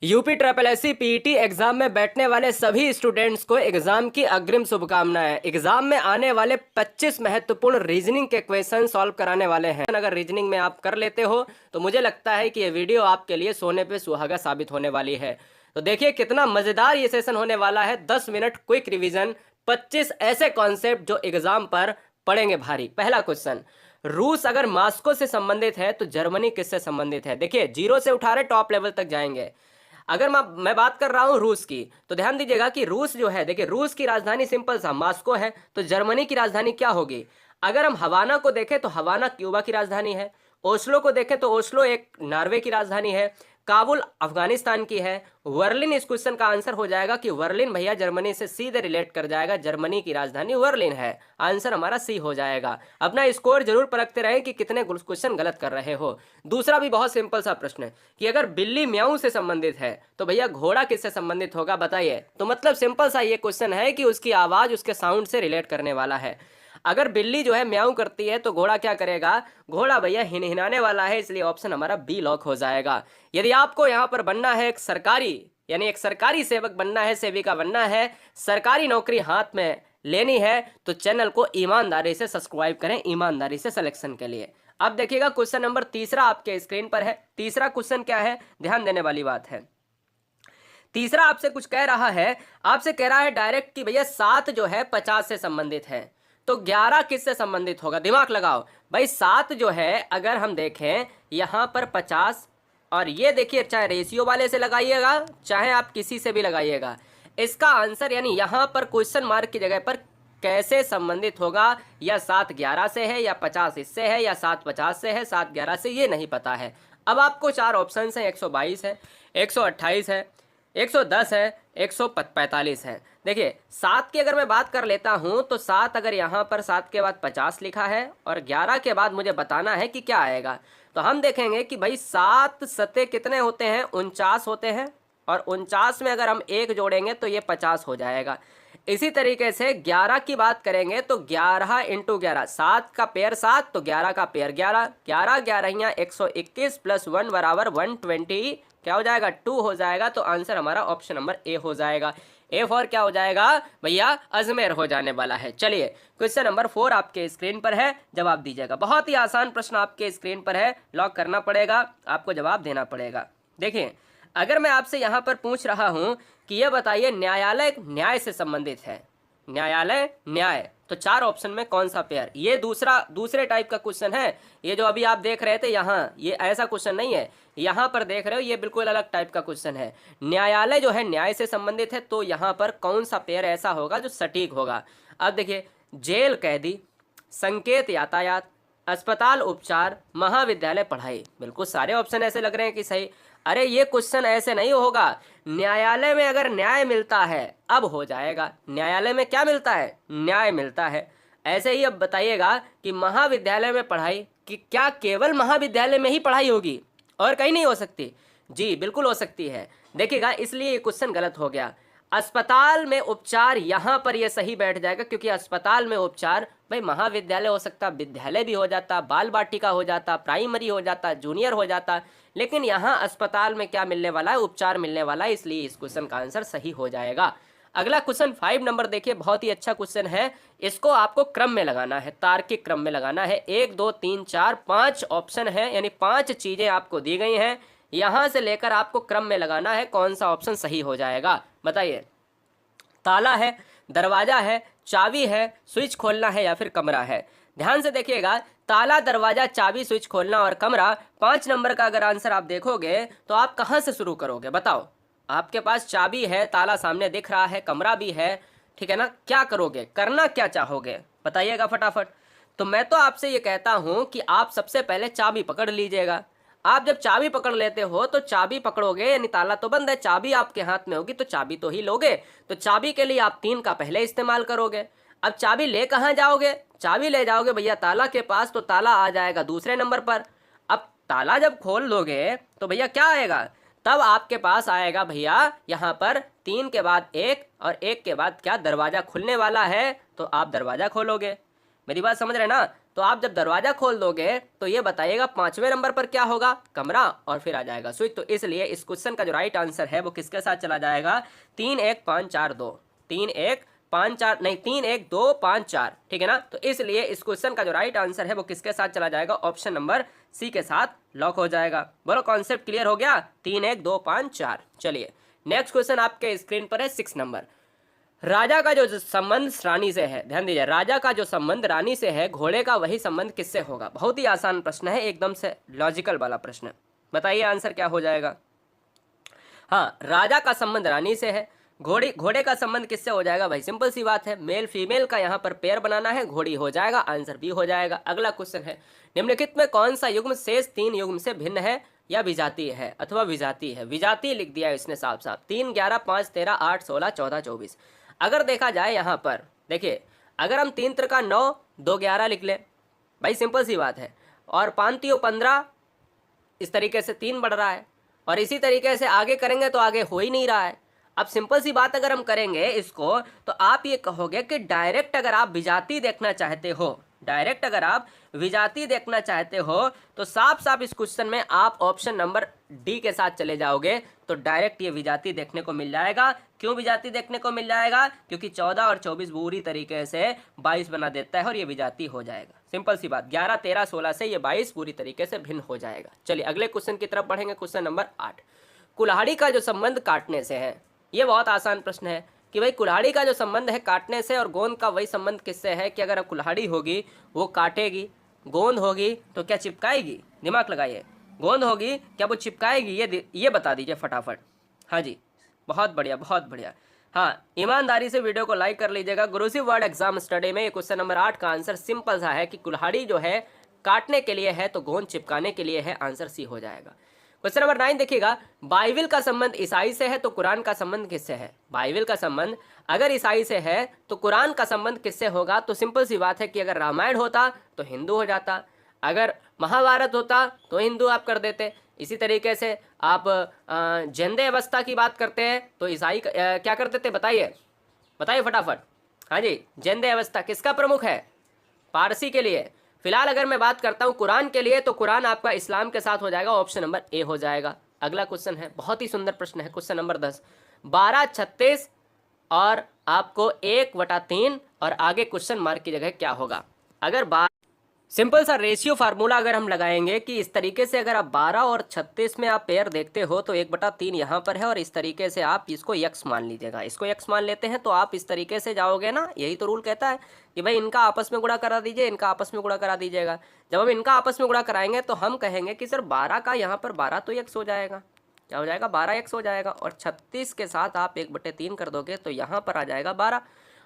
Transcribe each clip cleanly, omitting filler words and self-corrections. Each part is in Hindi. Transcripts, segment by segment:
UP triple SC PET exam में बैठने वाले सभी स्टूडेंट्स को एग्जाम की अग्रिम शुभकामनाएं। एग्जाम में आने वाले 25 महत्वपूर्ण रीजनिंग के क्वेश्चन सॉल्व कराने वाले हैं। अगर रीजनिंग में आप कर लेते हो तो मुझे लगता है कि ये वीडियो आपके लिए सोने पे सुहागा साबित होने वाली है। तो देखिए कितना मजेदार ये सेशन होने वाला है। 10 मिनट क्विक रिविजन, 25 ऐसे कॉन्सेप्ट जो एग्जाम पर पड़ेंगे भारी। पहला क्वेश्चन, रूस अगर मॉस्को से संबंधित है तो जर्मनी किससे संबंधित है? देखिए जीरो से उठा रहे टॉप लेवल तक जाएंगे। अगर मैं बात कर रहा हूं रूस की, तो ध्यान दीजिएगा कि रूस जो है, देखिए रूस की राजधानी सिंपल सा मॉस्को है, तो जर्मनी की राजधानी क्या होगी? अगर हम हवाना को देखें तो हवाना क्यूबा की राजधानी है। ओस्लो को देखें तो ओस्लो एक नॉर्वे की राजधानी है। काबुल अफगानिस्तान की है। वर्लिन इस क्वेश्चन का आंसर हो जाएगा कि वर्लिन भैया जर्मनी से सीधे रिलेट कर जाएगा, जर्मनी की राजधानी वर्लिन है। आंसर हमारा सी हो जाएगा। अपना स्कोर जरूर परखते रहें कि कितने क्वेश्चन गलत कर रहे हो। दूसरा भी बहुत सिंपल सा प्रश्न है कि अगर बिल्ली म्याऊ से संबंधित है तो भैया घोड़ा किससे संबंधित होगा बताइए। तो मतलब सिंपल सा ये क्वेश्चन है कि उसकी आवाज उसके साउंड से रिलेट करने वाला है। अगर बिल्ली जो है म्याऊ करती है तो घोड़ा क्या करेगा? घोड़ा भैया हिनहिनाने वाला है, इसलिए ऑप्शन हमारा बी लॉक हो जाएगा। यदि आपको यहाँ पर बनना है एक सरकारी, यानी एक सरकारी सेवक बनना है, सेविका बनना है, सरकारी नौकरी हाथ में लेनी है, तो चैनल को ईमानदारी से सब्सक्राइब करें, ईमानदारी से सिलेक्शन के लिए। अब देखिएगा क्वेश्चन नंबर तीसरा आपके स्क्रीन पर है। तीसरा क्वेश्चन क्या है, ध्यान देने वाली बात है। तीसरा आपसे कुछ कह रहा है, आपसे कह रहा है डायरेक्ट कि भैया 7 जो है 50 से संबंधित है, तो 11 किससे संबंधित होगा? दिमाग लगाओ भाई। 7 जो है अगर हम देखें यहां पर 50, और ये देखिए चाहे रेशियो वाले से लगाइएगा चाहे आप किसी से भी लगाइएगा, इसका आंसर यानी यहां पर क्वेश्चन मार्क की जगह पर कैसे संबंधित होगा, या 7 11 से है, या 50 इससे है, या 7 50 से है, 7 11 से, ये नहीं पता है। अब आपको 4 ऑप्शन है, 122 है, 128 है, 110 है, 145 है। देखिए 7 की अगर मैं बात कर लेता हूं तो 7 अगर यहाँ पर 7 के बाद 50 लिखा है और 11 के बाद मुझे बताना है कि क्या आएगा, तो हम देखेंगे कि भाई 7 सते कितने होते हैं? 49 होते हैं, और 49 में अगर हम 1 जोड़ेंगे तो ये 50 हो जाएगा। इसी तरीके से 11 की बात करेंगे तो 11 इंटू 11, 7 का पेयर 7 तो 11 का पेयर 11, 11 11 121 प्लस 1 बराबर 120, क्या हो जाएगा? 2 हो जाएगा। तो आंसर हमारा ऑप्शन नंबर ए हो जाएगा। ए फॉर क्या हो जाएगा भैया? अजमेर हो जाने वाला है। चलिए क्वेश्चन नंबर 4 आपके स्क्रीन पर है, जवाब दीजिएगा। बहुत ही आसान प्रश्न आपके स्क्रीन पर है, लॉक करना पड़ेगा, आपको जवाब देना पड़ेगा। देखिए अगर मैं आपसे यहां पर पूछ रहा हूं कि यह बताइए न्यायालय न्याय से संबंधित है, न्यायालय न्याय, तो 4 ऑप्शन में कौन सा पेयर? ये दूसरे टाइप का क्वेश्चन है। ये जो अभी आप देख रहे थे यहाँ, ये ऐसा क्वेश्चन नहीं है। यहाँ पर देख रहे हो ये बिल्कुल अलग टाइप का क्वेश्चन है। न्यायालय जो है न्याय से संबंधित है, तो यहाँ पर कौन सा पेयर ऐसा होगा जो सटीक होगा? अब देखिए जेल कैदी, संकेत यातायात, अस्पताल उपचार, महाविद्यालय पढ़ाई, बिल्कुल सारे ऑप्शन ऐसे लग रहे हैं कि सही। अरे ये क्वेश्चन ऐसे नहीं होगा। न्यायालय में अगर न्याय मिलता है अब हो जाएगा। न्यायालय में क्या मिलता है? न्याय मिलता है। ऐसे ही अब बताइएगा कि महाविद्यालय में पढ़ाई, कि क्या केवल महाविद्यालय में ही पढ़ाई होगी और कहीं नहीं हो सकती? जी बिल्कुल हो सकती है। देखिएगा इसलिए ये क्वेश्चन गलत हो गया। अस्पताल में उपचार, यहाँ पर ये सही बैठ जाएगा, क्योंकि अस्पताल में उपचार भाई महाविद्यालय हो सकता, विद्यालय भी हो जाता, बाल बाटिका हो जाता, प्राइमरी हो जाता, जूनियर हो जाता, लेकिन यहाँ अस्पताल में क्या मिलने वाला है? उपचार मिलने वाला है, इसलिए इस क्वेश्चन का आंसर सही हो जाएगा। अगला क्वेश्चन 5 नंबर देखिए, बहुत ही अच्छा क्वेश्चन है। इसको आपको क्रम में लगाना है, तार्किक क्रम में लगाना है। 1 2 3 4 5 ऑप्शन है, यानी 5 चीजें आपको दी गई हैं, यहां से लेकर आपको क्रम में लगाना है, कौन सा ऑप्शन सही हो जाएगा बताइए। ताला है, दरवाजा है, चाबी है, स्विच खोलना है, या फिर कमरा है? ध्यान से देखिएगा, ताला, दरवाजा, चाबी, स्विच खोलना और कमरा, 5 नंबर का अगर आंसर आप देखोगे तो आप कहां से शुरू करोगे बताओ? आपके पास चाबी है, ताला सामने दिख रहा है, कमरा भी है, ठीक है ना? क्या करोगे, करना क्या चाहोगे बताइएगा फटाफट। तो मैं तो आपसे ये कहता हूं कि आप सबसे पहले चाबी पकड़ लीजिएगा। आप जब चाबी पकड़ लेते हो तो चाबी पकड़ोगे यानी ताला तो बंद है, चाबी आपके हाथ में होगी तो चाबी तो ही लोगे। तो चाबी के लिए आप 3 का पहले इस्तेमाल करोगे। अब चाबी ले कहाँ जाओगे? चाबी ले जाओगे भैया ताला के पास, तो ताला आ जाएगा दूसरे नंबर पर। अब ताला जब खोल लोगे तो भैया क्या आएगा? तब आपके पास आएगा भैया यहाँ पर 3 के बाद 1 और 1 के बाद क्या? दरवाजा खुलने वाला है, तो आप दरवाजा खोलोगे। मेरी बात समझ रहे ना? तो आप जब दरवाजा खोल दोगे तो ये बताइएगा 5वें नंबर पर क्या होगा, कमरा, और फिर आ जाएगा स्विच। तो इसलिए इस क्वेश्चन का जो राइट आंसर है वो किसके साथ चला जाएगा, 3 1 5 4 2, 3 1 5 4 नहीं 3 1 2 5 4, ठीक है ना। तो इसलिए इस क्वेश्चन का जो राइट आंसर है वो किसके साथ चला जाएगा, ऑप्शन नंबर सी के साथ लॉक हो जाएगा। बोलो कॉन्सेप्ट क्लियर हो गया, 3 1 2 5 4। चलिए नेक्स्ट क्वेश्चन आपके स्क्रीन पर है 6 नंबर। राजा का जो संबंध रानी से है, ध्यान दीजिए, राजा का जो संबंध रानी से है, घोड़े का वही संबंध किससे होगा। बहुत ही आसान प्रश्न है, एकदम से लॉजिकल वाला प्रश्न। बताइए आंसर क्या हो जाएगा। हाँ, राजा का संबंध रानी से है, घोड़े का संबंध किससे हो जाएगा भाई, सिंपल सी बात है, मेल फीमेल का यहाँ पर पेयर बनाना है, घोड़ी हो जाएगा, आंसर बी हो जाएगा। अगला क्वेश्चन है, निम्नलिखित में कौन सा युग्म शेष 3 युग्म से भिन्न है या विजातीय है अथवा विजातीय है। विजातीय लिख दिया इसने साफ साफ, 3 11 5 13 8 16 14 24। अगर देखा जाए यहाँ पर देखिए, अगर हम 3 त्रिका 9 2 11 लिख लें भाई, सिंपल सी बात है, और 5 3 15, इस तरीके से 3 बढ़ रहा है, और इसी तरीके से आगे करेंगे तो आगे हो ही नहीं रहा है। अब सिंपल सी बात अगर हम करेंगे इसको, तो आप ये कहोगे कि डायरेक्ट अगर आप विजातीय देखना चाहते हो, डायरेक्ट अगर आप विजातीय देखना चाहते हो तो साफ साफ इस क्वेश्चन में आप ऑप्शन नंबर डी के साथ चले जाओगे तो डायरेक्ट ये विजातीय देखने को मिल जाएगा। क्यों विजातीय देखने को मिल जाएगा, क्योंकि 14 और 24 बुरी तरीके से 22 बना देता है और ये विजातीय हो जाएगा। सिंपल सी बात, 11 13 16 से ये 22 पूरी तरीके से भिन्न हो जाएगा। चलिए अगले क्वेश्चन की तरफ बढ़ेंगे, क्वेश्चन नंबर 8। कुल्हाड़ी का जो संबंध काटने से है, ये बहुत आसान प्रश्न है कि भाई कुल्हाड़ी का जो संबंध है काटने से, और गोंद का वही संबंध किससे है कि अगर कुल्हाड़ी होगी वो काटेगी, गोंद होगी तो क्या चिपकाएगी। दिमाग लगाइए, गोंद होगी क्या वो चिपकाएगी, ये बता दीजिए फटाफट। हाँ जी, बहुत बढ़िया बहुत बढ़िया। हाँ, ईमानदारी से वीडियो को लाइक कर लीजिएगा। गुरुजी वर्ड एग्जाम स्टडी में क्वेश्चन नंबर 8 का आंसर सिंपल सा है कि कुल्हाड़ी जो है काटने के लिए है तो गोंद चिपकाने के लिए है, आंसर सी हो जाएगा। क्वेश्चन नंबर 9 देखिएगा, बाइबिल का संबंध ईसाई से है तो कुरान का संबंध किससे है। बाइबिल का संबंध अगर ईसाई से है तो कुरान का संबंध किससे होगा। तो सिंपल सी बात है कि अगर रामायण होता तो हिंदू हो जाता, अगर महाभारत होता तो हिंदू आप कर देते। इसी तरीके से आप जिंदे अवस्था की बात करते हैं तो ईसाई क्या करते थे, बताइए बताइए फटाफट। हाँ जी, जिंदे अवस्था किसका प्रमुख है, पारसी के लिए। फिलहाल अगर मैं बात करता हूं कुरान के लिए तो कुरान आपका इस्लाम के साथ हो जाएगा, ऑप्शन नंबर ए हो जाएगा। अगला क्वेश्चन है, बहुत ही सुंदर प्रश्न है, क्वेश्चन नंबर 10। 12 36 और आपको 1/3 और आगे क्वेश्चन मार्क की जगह क्या होगा। अगर सिंपल सा रेशियो फार्मूला अगर हम लगाएंगे कि इस तरीके से अगर आप 12 और 36 में आप पेयर देखते हो तो 1/3 यहाँ पर है, और इस तरीके से आप इसको x मान लीजिएगा, इसको x मान लेते हैं तो आप इस तरीके से जाओगे ना, यही तो रूल कहता है कि भाई इनका आपस में गुणा करा दीजिए, इनका आपस में गुणा करा दीजिएगा। जब हम इनका आपस में गुणा कराएंगे तो हम कहेंगे कि सर 12 का यहाँ पर 12 तो x हो जाएगा, क्या हो जाएगा, 12x हो जाएगा, और 36 के साथ आप 1/3 कर दोगे तो यहाँ पर आ जाएगा 12,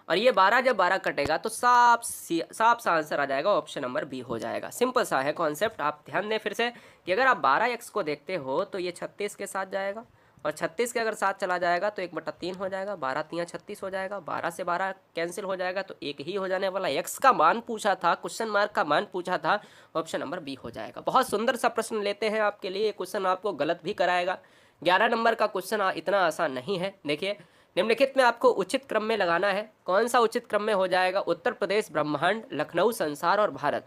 और ये 12 जब 12 कटेगा तो साफ सा आंसर आ जाएगा, ऑप्शन नंबर बी हो जाएगा। सिंपल सा है कॉन्सेप्ट, आप ध्यान दें फिर से कि अगर आप 12x को देखते हो तो ये 36 के साथ जाएगा, और 36 के अगर साथ चला जाएगा तो 1/3 हो जाएगा, 12 3 36 हो जाएगा, 12 से 12 कैंसिल हो जाएगा तो एक ही हो जाने वाला। x का मान पूछा था, क्वेश्चन मार्क का मान पूछा था, ऑप्शन नंबर बी हो जाएगा। बहुत सुंदर सा प्रश्न लेते हैं आपके लिए, ये क्वेश्चन आपको गलत भी कराएगा। 11 नंबर का क्वेश्चन इतना आसान नहीं है। देखिए, निम्नलिखित में आपको उचित क्रम में लगाना है, कौन सा उचित क्रम में हो जाएगा, उत्तर प्रदेश, ब्रह्मांड, लखनऊ, संसार और भारत।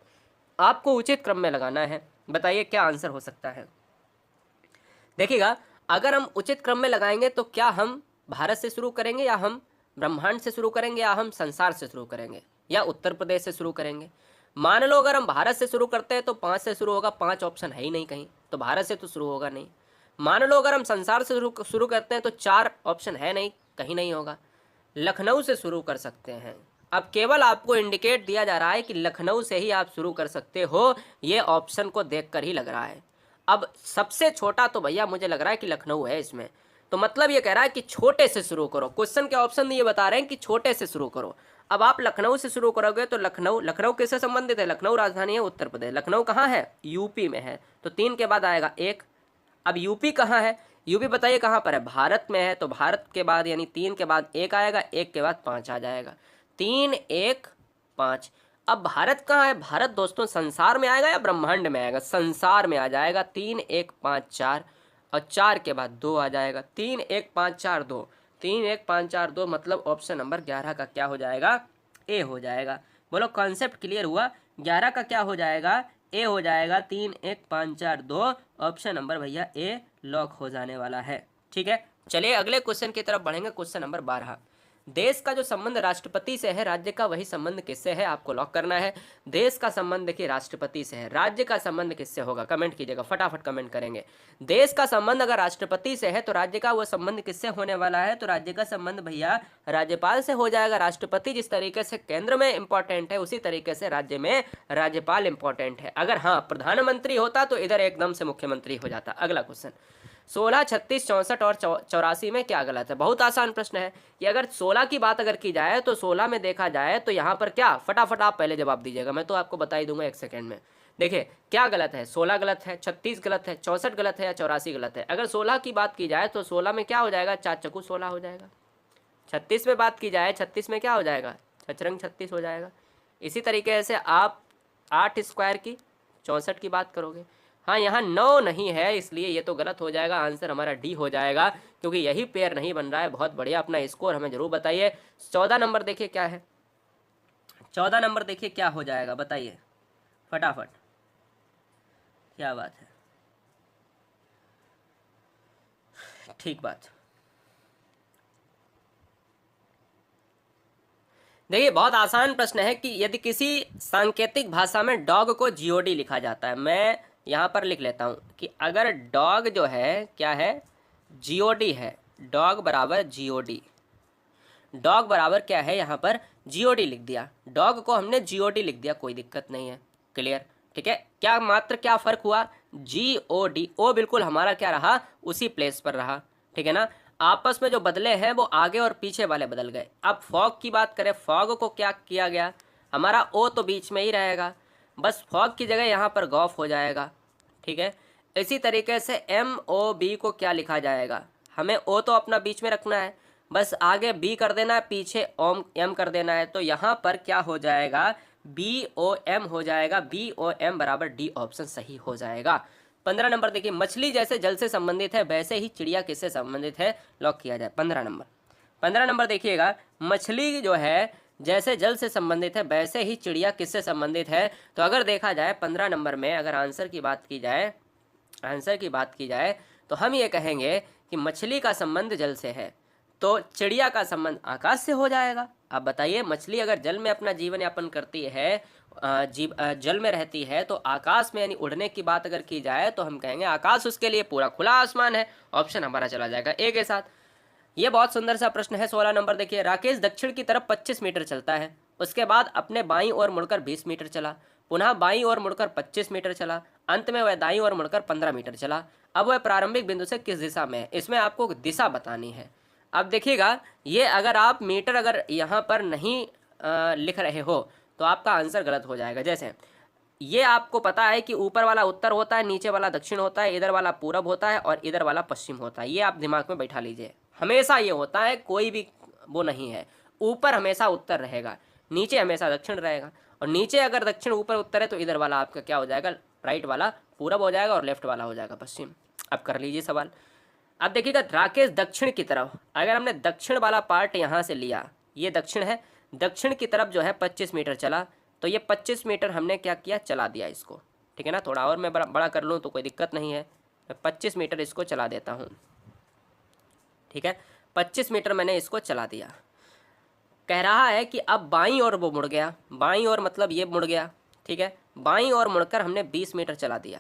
आपको उचित क्रम में लगाना है, बताइए क्या आंसर हो सकता है। देखिएगा, अगर हम उचित क्रम में लगाएंगे तो क्या हम भारत से शुरू करेंगे, या हम ब्रह्मांड से शुरू करेंगे, या हम संसार से शुरू करेंगे, या उत्तर प्रदेश से शुरू करेंगे। मान लो अगर हम भारत से शुरू करते हैं तो 5 से शुरू होगा, 5 ऑप्शन है ही नहीं कहीं, तो भारत से तो शुरू होगा नहीं। मान लो अगर हम संसार से शुरू करते हैं तो 4 ऑप्शन है नहीं, कहीं नहीं होगा। लखनऊ से शुरू कर सकते हैं, अब केवल आपको इंडिकेट दिया जा रहा है कि लखनऊ से ही आप शुरू कर सकते हो, ये ऑप्शन को देखकर ही लग रहा है। अब सबसे छोटा तो भैया मुझे लग रहा है कि लखनऊ है इसमें, तो मतलब ये कह रहा है कि छोटे से शुरू करो। क्वेश्चन के ऑप्शन ये बता रहे हैं कि छोटे से शुरू करो। अब आप लखनऊ से शुरू करोगे तो लखनऊ किससे संबंधित है, लखनऊ राजधानी है उत्तर प्रदेश, लखनऊ कहाँ है, यूपी में है, तो 3 के बाद आएगा 1। अब यूपी कहाँ है, यूपी बताइए कहाँ पर है, भारत में है, तो भारत के बाद यानी 3 के बाद 1 आएगा, 1 के बाद 5 आ जाएगा, 3 1 5। अब भारत कहाँ है, भारत दोस्तों संसार में आएगा या ब्रह्मांड में आएगा, संसार में आ जाएगा, 3 1 5 4, और 4 के बाद 2 आ जाएगा, 3 1 5 4 2, 3 1 5 4 2, मतलब ऑप्शन नंबर 11 का क्या हो जाएगा, ए हो जाएगा। बोलो कॉन्सेप्ट क्लियर हुआ, 11 का क्या हो जाएगा, ए हो जाएगा 3 1 5 4 2। ऑप्शन नंबर भैया ए लॉक हो जाने वाला है। ठीक है, चलिए अगले क्वेश्चन की तरफ बढ़ेंगे। क्वेश्चन नंबर 12, देश का जो संबंध राष्ट्रपति से है, राज्य का वही संबंध किससे है, आपको लॉक करना है। देश का संबंध देखिए राष्ट्रपति से है, राज्य का संबंध किससे होगा, कमेंट कीजिएगा, फटाफट कमेंट करेंगे। देश का संबंध अगर राष्ट्रपति से है तो राज्य का वो संबंध किससे होने वाला है, तो राज्य का संबंध भैया राज्यपाल से हो जाएगा। राष्ट्रपति जिस तरीके से केंद्र में इंपॉर्टेंट है, उसी तरीके से राज्य में राज्यपाल इंपॉर्टेंट है। अगर हाँ प्रधानमंत्री होता तो इधर एकदम से मुख्यमंत्री हो जाता। अगला क्वेश्चन, 16, 36, 64 और 84 में क्या गलत है। बहुत आसान प्रश्न है कि अगर 16 की बात अगर की जाए तो 16 में देखा जाए तो यहाँ पर क्या, फटाफट आप पहले जवाब दीजिएगा, मैं तो आपको बता ही दूंगा 1 सेकेंड में। देखिए क्या गलत है, 16 गलत है, 36 गलत है, 64 गलत है या 84 गलत है। अगर 16 की बात की जाए तो 16 में क्या हो जाएगा, 4 चक्कू 16 हो जाएगा। 36 में बात की जाए, 36 में क्या हो जाएगा, छचरंग 36 हो जाएगा। इसी तरीके से आप 8 स्क्वायर की 64 की बात करोगे। हाँ यहाँ 9 नहीं है, इसलिए ये तो गलत हो जाएगा। आंसर हमारा डी हो जाएगा, क्योंकि यही पेयर नहीं बन रहा है। बहुत बढ़िया, अपना स्कोर हमें जरूर बताइए। 14 नंबर देखिए क्या है, 14 नंबर देखिए क्या हो जाएगा, बताइए फटाफट, क्या बात है। ठीक बात, देखिए बहुत आसान प्रश्न है कि यदि किसी सांकेतिक भाषा में डॉग को जीओडी लिखा जाता है, मैं यहाँ पर लिख लेता हूँ कि अगर डॉग जो है क्या है, जीओडी है, डॉग बराबर जीओडी, डॉग बराबर क्या है, यहाँ पर जीओडी लिख दिया, डॉग को हमने जीओडी लिख दिया, कोई दिक्कत नहीं है, क्लियर। ठीक है, क्या मात्र क्या फ़र्क हुआ, जीओडी, ओ बिल्कुल हमारा क्या रहा, उसी प्लेस पर रहा। ठीक है ना, आपस में जो बदले हैं वो आगे और पीछे वाले बदल गए। अब फॉग की बात करें, फॉग को क्या किया गया, हमारा ओ तो बीच में ही रहेगा, बस फॉग की जगह यहाँ पर गॉफ हो जाएगा। ठीक है, इसी तरीके से एम ओ बी को क्या लिखा जाएगा, हमें ओ तो अपना बीच में रखना है, बस आगे बी कर देना है, पीछे ओम एम कर देना है, तो यहाँ पर क्या हो जाएगा, बी ओ एम हो जाएगा, बी ओ एम बराबर डी ऑप्शन सही हो जाएगा। 15 नंबर देखिए, मछली जैसे जल से संबंधित है वैसे ही चिड़िया किससे संबंधित है, लॉक किया जाए। 15 नंबर देखिएगा, मछली जो है जैसे जल से संबंधित है वैसे ही चिड़िया किससे संबंधित है। तो अगर देखा जाए 15 नंबर में अगर आंसर की बात की जाए तो हम ये कहेंगे कि मछली का संबंध जल से है, तो चिड़िया का संबंध आकाश से हो जाएगा। अब बताइए, मछली अगर जल में अपना जीवन यापन करती है, जल में रहती है, तो आकाश में यानी उड़ने की बात अगर की जाए तो हम कहेंगे आकाश उसके लिए पूरा खुला आसमान है। ऑप्शन हमारा चला जाएगा ए के साथ। ये बहुत सुंदर सा प्रश्न है। 16 नंबर देखिए, राकेश दक्षिण की तरफ 25 मीटर चलता है, उसके बाद अपने बाईं ओर मुड़कर 20 मीटर चला, पुनः बाईं ओर मुड़कर 25 मीटर चला, अंत में वह दाईं ओर मुड़कर 15 मीटर चला। अब वह प्रारंभिक बिंदु से किस दिशा में है, इसमें आपको दिशा बतानी है। अब देखिएगा, ये अगर आप मीटर अगर यहाँ पर नहीं लिख रहे हो तो आपका आंसर गलत हो जाएगा। जैसे ये आपको पता है कि ऊपर वाला उत्तर होता है, नीचे वाला दक्षिण होता है, इधर वाला पूरब होता है और इधर वाला पश्चिम होता है। ये आप दिमाग में बैठा लीजिए, हमेशा ये होता है, कोई भी वो नहीं है। ऊपर हमेशा उत्तर रहेगा, नीचे हमेशा दक्षिण रहेगा, और नीचे अगर दक्षिण ऊपर उत्तर है तो इधर वाला आपका क्या हो जाएगा, राइट वाला पूरब हो जाएगा और लेफ्ट वाला हो जाएगा पश्चिम। अब कर लीजिए सवाल। अब देखिएगा, राकेश दक्षिण की तरफ, अगर हमने दक्षिण वाला पार्ट यहाँ से लिया, ये दक्षिण है, दक्षिण की तरफ जो है 25 मीटर चला, तो ये 25 मीटर हमने क्या किया, चला दिया इसको। ठीक है ना, थोड़ा और मैं बड़ा कर लूँ तो कोई दिक्कत नहीं है, मैं 25 मीटर इसको चला देता हूँ। ठीक है, 25 मीटर मैंने इसको चला दिया। कह रहा है कि अब बाईं ओर वो मुड़ गया, बाईं ओर मतलब ये मुड़ गया। ठीक है, बाईं ओर मुड़कर हमने 20 मीटर चला दिया,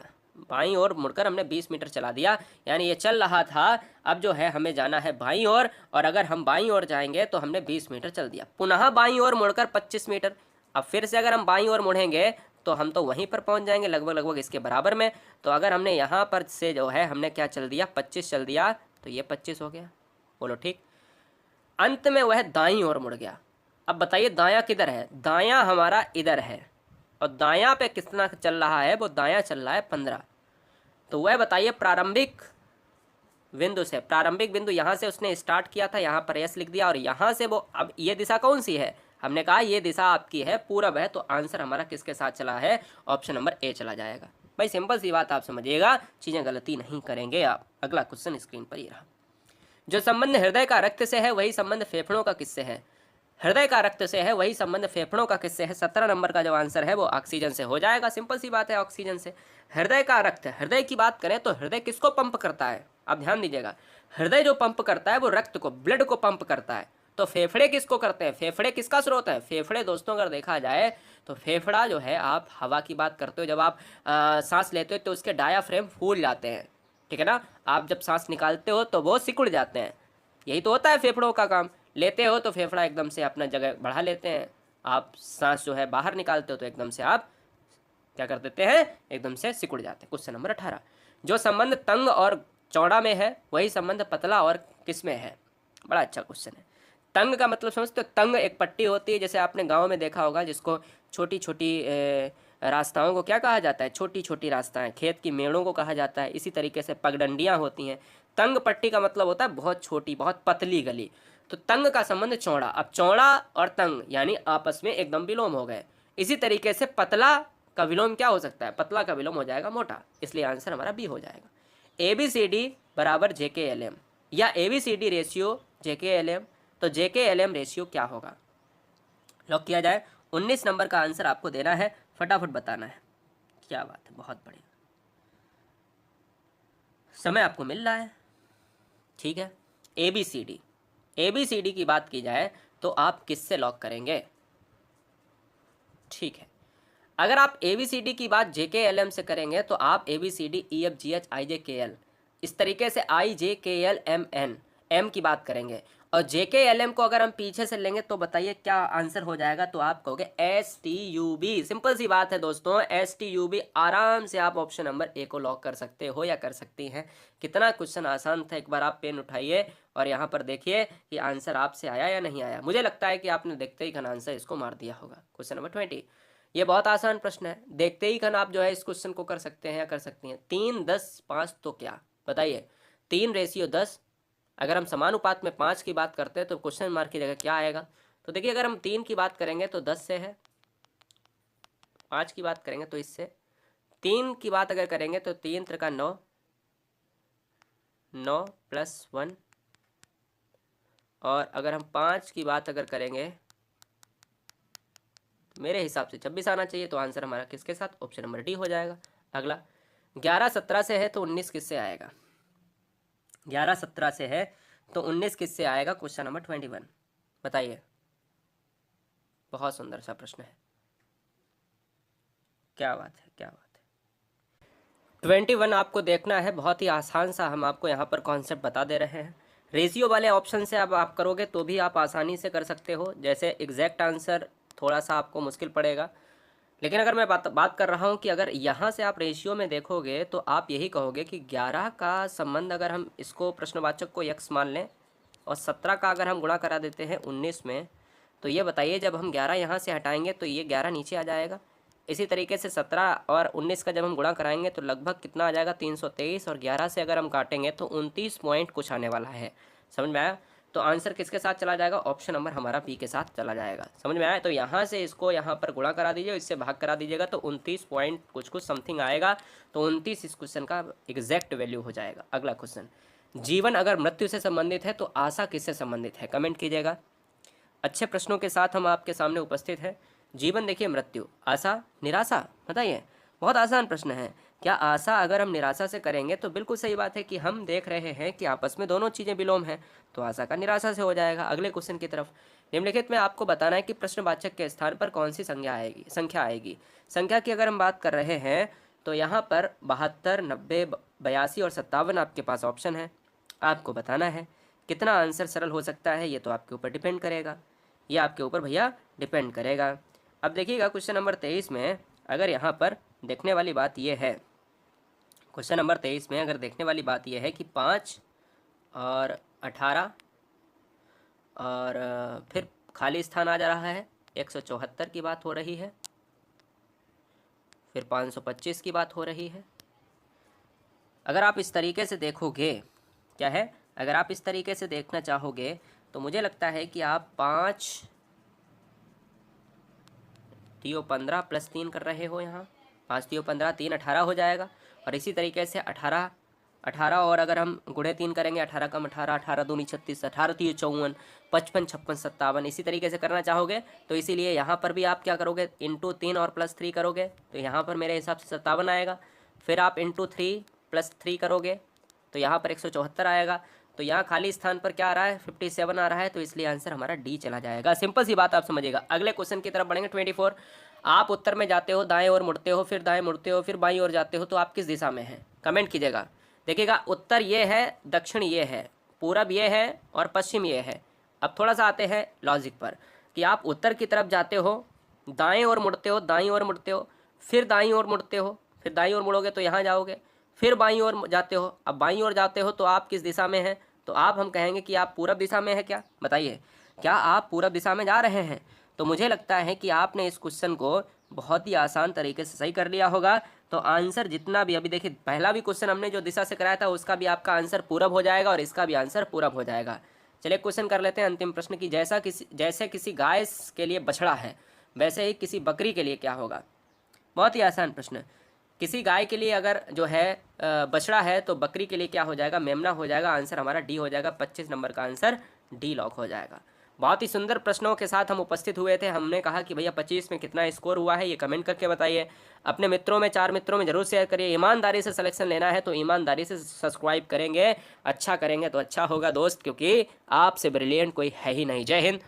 बाईं ओर मुड़कर हमने 20 मीटर चला दिया, यानी ये चल रहा था, अब जो है हमें जाना है बाईं ओर, और अगर हम बाईं ओर जाएंगे तो हमने 20 मीटर चल दिया, पुनः बाईं ओर मुड़कर 25 मीटर। अब फिर से अगर हम बाईं ओर मुड़ेंगे तो हम तो वहीं पर पहुंच जाएंगे, लगभग इसके बराबर में। तो अगर हमने यहाँ पर से जो है हमने क्या चल दिया, 25 चल दिया, तो ये 25 हो गया, बोलो ठीक। अंत में वह दाईं ओर मुड़ गया। अब बताइए दायां किधर है, दायां हमारा इधर है, और दायां पे कितना चल रहा है, वो दायां चल रहा है 15। तो वह बताइए प्रारंभिक बिंदु से, प्रारंभिक बिंदु यहाँ से उसने स्टार्ट किया था, यहाँ पर एस लिख दिया, और यहाँ से वो, अब ये दिशा कौन सी है, हमने कहा ये दिशा आपकी है पूरब है, तो आंसर हमारा किसके साथ चला है, ऑप्शन नंबर ए चला जाएगा। भाई सिंपल सी बात आप समझिएगा, चीज़ें गलती नहीं करेंगे आप। अगला क्वेश्चन स्क्रीन पर ये रहा, जो संबंध हृदय का रक्त से है वही संबंध फेफड़ों का किससे है। हृदय का रक्त से है वही संबंध फेफड़ों का किससे है? 17 नंबर का जो आंसर है वो ऑक्सीजन से हो जाएगा। सिंपल सी बात है, ऑक्सीजन से। हृदय का रक्त, हृदय की बात करें तो हृदय किसको पंप करता है? आप ध्यान दीजिएगा, हृदय जो पंप करता है वो रक्त को, ब्लड को पंप करता है। तो फेफड़े किसको करते हैं? फेफड़े किसका स्रोत है? फेफड़े दोस्तों अगर देखा जाए तो फेफड़ा जो है, आप हवा की बात करते हो, जब आप सांस लेते हो तो उसके डायाफ्रेम फूल जाते हैं, ठीक है ना। आप जब सांस निकालते हो तो वो सिकुड़ जाते हैं। यही तो होता है फेफड़ों का काम। लेते हो तो फेफड़ा एकदम से अपना जगह बढ़ा लेते हैं, आप सांस जो है बाहर निकालते हो तो एकदम से आप क्या कर देते हैं? एकदम से सिकुड़ जाते हैं। क्वेश्चन नंबर 18, जो संबंध तंग और चौड़ा में है वही संबंध पतला और किस में है? बड़ा अच्छा क्वेश्चन है। तंग का मतलब समझते हो? तंग एक पट्टी होती है, जैसे आपने गांव में देखा होगा, जिसको छोटी छोटी रास्ताओं को क्या कहा जाता है? छोटी छोटी रास्ताएं, खेत की मेड़ों को कहा जाता है। इसी तरीके से पगडंडियां होती हैं। तंग पट्टी का मतलब होता है बहुत छोटी, बहुत पतली गली। तो तंग का संबंध चौड़ा। अब चौड़ा और तंग यानी आपस में एकदम विलोम हो गए। इसी तरीके से पतला का विलोम क्या हो सकता है? पतला का विलोम हो जाएगा मोटा। इसलिए आंसर हमारा बी हो जाएगा। ABCD बराबर JKLM या ABCD रेशियो JKLM, तो JKLM रेशियो क्या होगा? लॉक किया जाए। 19 नंबर का आंसर आपको देना है, फटाफट बताना है। क्या बात है, बहुत बढ़िया, समय आपको मिल रहा है, ठीक है। ABCD की बात की जाए तो आप किससे लॉक करेंगे? ठीक है, अगर आप ABCD की बात JKLM से करेंगे तो आप ABCDEFGHIJKL इस तरीके से IJKLMN M की बात करेंगे। और JKLM को अगर हम पीछे से लेंगे तो बताइए क्या आंसर हो जाएगा? तो आप कहोगे STUB। सिंपल सी बात है दोस्तों, STUB। आराम से आप ऑप्शन नंबर A को लॉक कर सकते हो या कर सकती हैं। कितना क्वेश्चन आसान था, एक बार आप पेन उठाइए और यहाँ पर देखिए कि आंसर आपसे आया या नहीं आया। मुझे लगता है कि आपने देखते ही खान आंसर इसको मार दिया होगा। क्वेश्चन नंबर 20, ये बहुत आसान प्रश्न है, देखते ही खान आप जो है इस क्वेश्चन को कर सकते हैं या कर सकती हैं। 3, 10, 5 तो क्या बताइए? 3:10, अगर हम समानुपात में 5 की बात करते हैं तो क्वेश्चन मार्क की जगह क्या आएगा? तो देखिए, अगर हम 3 की बात करेंगे तो 10 से है, 5 की बात करेंगे तो इससे, 3 की बात अगर करेंगे तो 3 त्रिका 9, 9 + 1, और अगर हम 5 की बात अगर करेंगे मेरे हिसाब से 26 आना चाहिए। तो आंसर हमारा किसके साथ? ऑप्शन नंबर डी हो जाएगा। अगला 11-17 से है तो 19 किससे आएगा? 11-17 से है तो 19 किससे आएगा? क्वेश्चन नंबर 21 बताइए। बहुत सुंदर सा प्रश्न है, क्या बात है, क्या बात है। 21 आपको देखना है, बहुत ही आसान सा हम आपको यहाँ पर कॉन्सेप्ट बता दे रहे हैं। रेशियो वाले ऑप्शन से अब आप करोगे तो भी आप आसानी से कर सकते हो। जैसे एग्जैक्ट आंसर थोड़ा सा आपको मुश्किल पड़ेगा, लेकिन अगर मैं बात कर रहा हूँ कि अगर यहाँ से आप रेशियो में देखोगे तो आप यही कहोगे कि 11 का संबंध, अगर हम इसको प्रश्नवाचक को x मान लें और 17 का अगर हम गुणा करा देते हैं 19 में, तो ये बताइए जब हम 11 यहाँ से हटाएंगे तो ये 11 नीचे आ जाएगा। इसी तरीके से 17 और 19 का जब हम गुणा कराएंगे तो लगभग कितना आ जाएगा? 323, और 11 से अगर हम काटेंगे तो 29 पॉइंट कुछ आने वाला है। समझ में आया? तो आंसर किसके साथ चला जाएगा? ऑप्शन नंबर हमारा बी के साथ चला जाएगा। समझ में आया? तो यहाँ से इसको यहाँ पर गुणा करा दीजिए, इससे भाग करा दीजिएगा तो 29 पॉइंट कुछ समथिंग आएगा। तो 29 इस क्वेश्चन का एग्जैक्ट वैल्यू हो जाएगा। अगला क्वेश्चन, जीवन अगर मृत्यु से संबंधित है तो आशा किससे संबंधित है? कमेंट कीजिएगा। अच्छे प्रश्नों के साथ हम आपके सामने उपस्थित हैं। जीवन देखिए, मृत्यु, आशा, निराशा, बताइए। बहुत आसान प्रश्न है। क्या आशा अगर हम निराशा से करेंगे तो बिल्कुल सही बात है कि हम देख रहे हैं कि आपस में दोनों चीज़ें विलोम हैं, तो आशा का निराशा से हो जाएगा। अगले क्वेश्चन की तरफ, निम्नलिखित में आपको बताना है कि प्रश्नवाचक के स्थान पर कौन सी संख्या आएगी। संख्या की अगर हम बात कर रहे हैं तो यहाँ पर 72, 90, 82 और 57 आपके पास ऑप्शन है। आपको बताना है कितना आंसर सरल हो सकता है, ये तो आपके ऊपर डिपेंड करेगा, ये आपके ऊपर भैया डिपेंड करेगा। अब देखिएगा क्वेश्चन नंबर 23 में अगर यहाँ पर देखने वाली बात यह है, क्वेश्चन नंबर 23 में अगर देखने वाली बात यह है कि 5 और 18 और फिर खाली स्थान आ जा रहा है, 174 की बात हो रही है, फिर 525 की बात हो रही है। अगर आप इस तरीके से देखोगे, क्या है, अगर आप इस तरीके से देखना चाहोगे तो मुझे लगता है कि आप 5 3 15 + 3 कर रहे हो। यहाँ 5 3 15, 3 18 हो जाएगा। और इसी तरीके से 18 18 और अगर हम गुणे 3 करेंगे, 18 कम 18, 18 दूनी 36, 18 3 54, 55 56 57, इसी तरीके से करना चाहोगे तो इसीलिए यहाँ पर भी आप क्या करोगे, इंटू 3 और प्लस 3 करोगे तो यहाँ पर मेरे हिसाब से 57 आएगा। फिर आप इंटू 3 प्लस 3 करोगे तो यहाँ पर 174 आएगा। तो यहाँ खाली स्थान पर क्या आ रहा है, 57 आ रहा है, तो इसलिए आंसर हमारा डी चला जाएगा। सिंपल सी बात आप समझिएगा। अगले क्वेश्चन की तरफ बढ़ेंगे। 24, आप उत्तर में जाते हो, दाएं ओर मुड़ते हो, फिर दाएं मुड़ते हो, फिर बाईं ओर जाते हो, तो आप किस दिशा में हैं, कमेंट कीजिएगा। देखिएगा, उत्तर ये है, दक्षिण ये है, पूरब ये है और पश्चिम ये है। अब थोड़ा सा आते हैं लॉजिक पर कि आप उत्तर की तरफ जाते हो, दाएं ओर मुड़ते हो, दाईं ओर मुड़ते हो, फिर दाईं ओर मुड़ते हो, फिर दाईं ओर मुड़ोगे तो यहाँ जाओगे, फिर बाईं ओर जाते हो। अब बाईं ओर जाते हो तो आप किस दिशा में हैं, तो आप हम कहेंगे कि आप पूरब दिशा में है। क्या बताइए, क्या आप पूरब दिशा में जा रहे हैं? तो मुझे लगता है कि आपने इस क्वेश्चन को बहुत ही आसान तरीके से सही कर लिया होगा। तो आंसर जितना भी, अभी देखिए पहला भी क्वेश्चन हमने जो दिशा से कराया था उसका भी आपका आंसर पूरब हो जाएगा और इसका भी आंसर पूरब हो जाएगा। चलिए क्वेश्चन कर लेते हैं अंतिम प्रश्न की। जैसे किसी गाय के लिए बछड़ा है, वैसे ही किसी बकरी के लिए क्या होगा? बहुत ही आसान प्रश्न। किसी गाय के लिए अगर जो है बछड़ा है तो बकरी के लिए क्या हो जाएगा, मेमना हो जाएगा। आंसर हमारा डी हो जाएगा। 25 नंबर का आंसर डी लॉक हो जाएगा। बहुत ही सुंदर प्रश्नों के साथ हम उपस्थित हुए थे। हमने कहा कि भैया 25 में कितना स्कोर हुआ है, ये कमेंट करके बताइए। अपने मित्रों में, 4 मित्रों में जरूर शेयर करिए। ईमानदारी से सिलेक्शन लेना है तो ईमानदारी से सब्सक्राइब करेंगे, अच्छा करेंगे तो अच्छा होगा दोस्त, क्योंकि आपसे ब्रिलियंट कोई है ही नहीं। जय हिंद।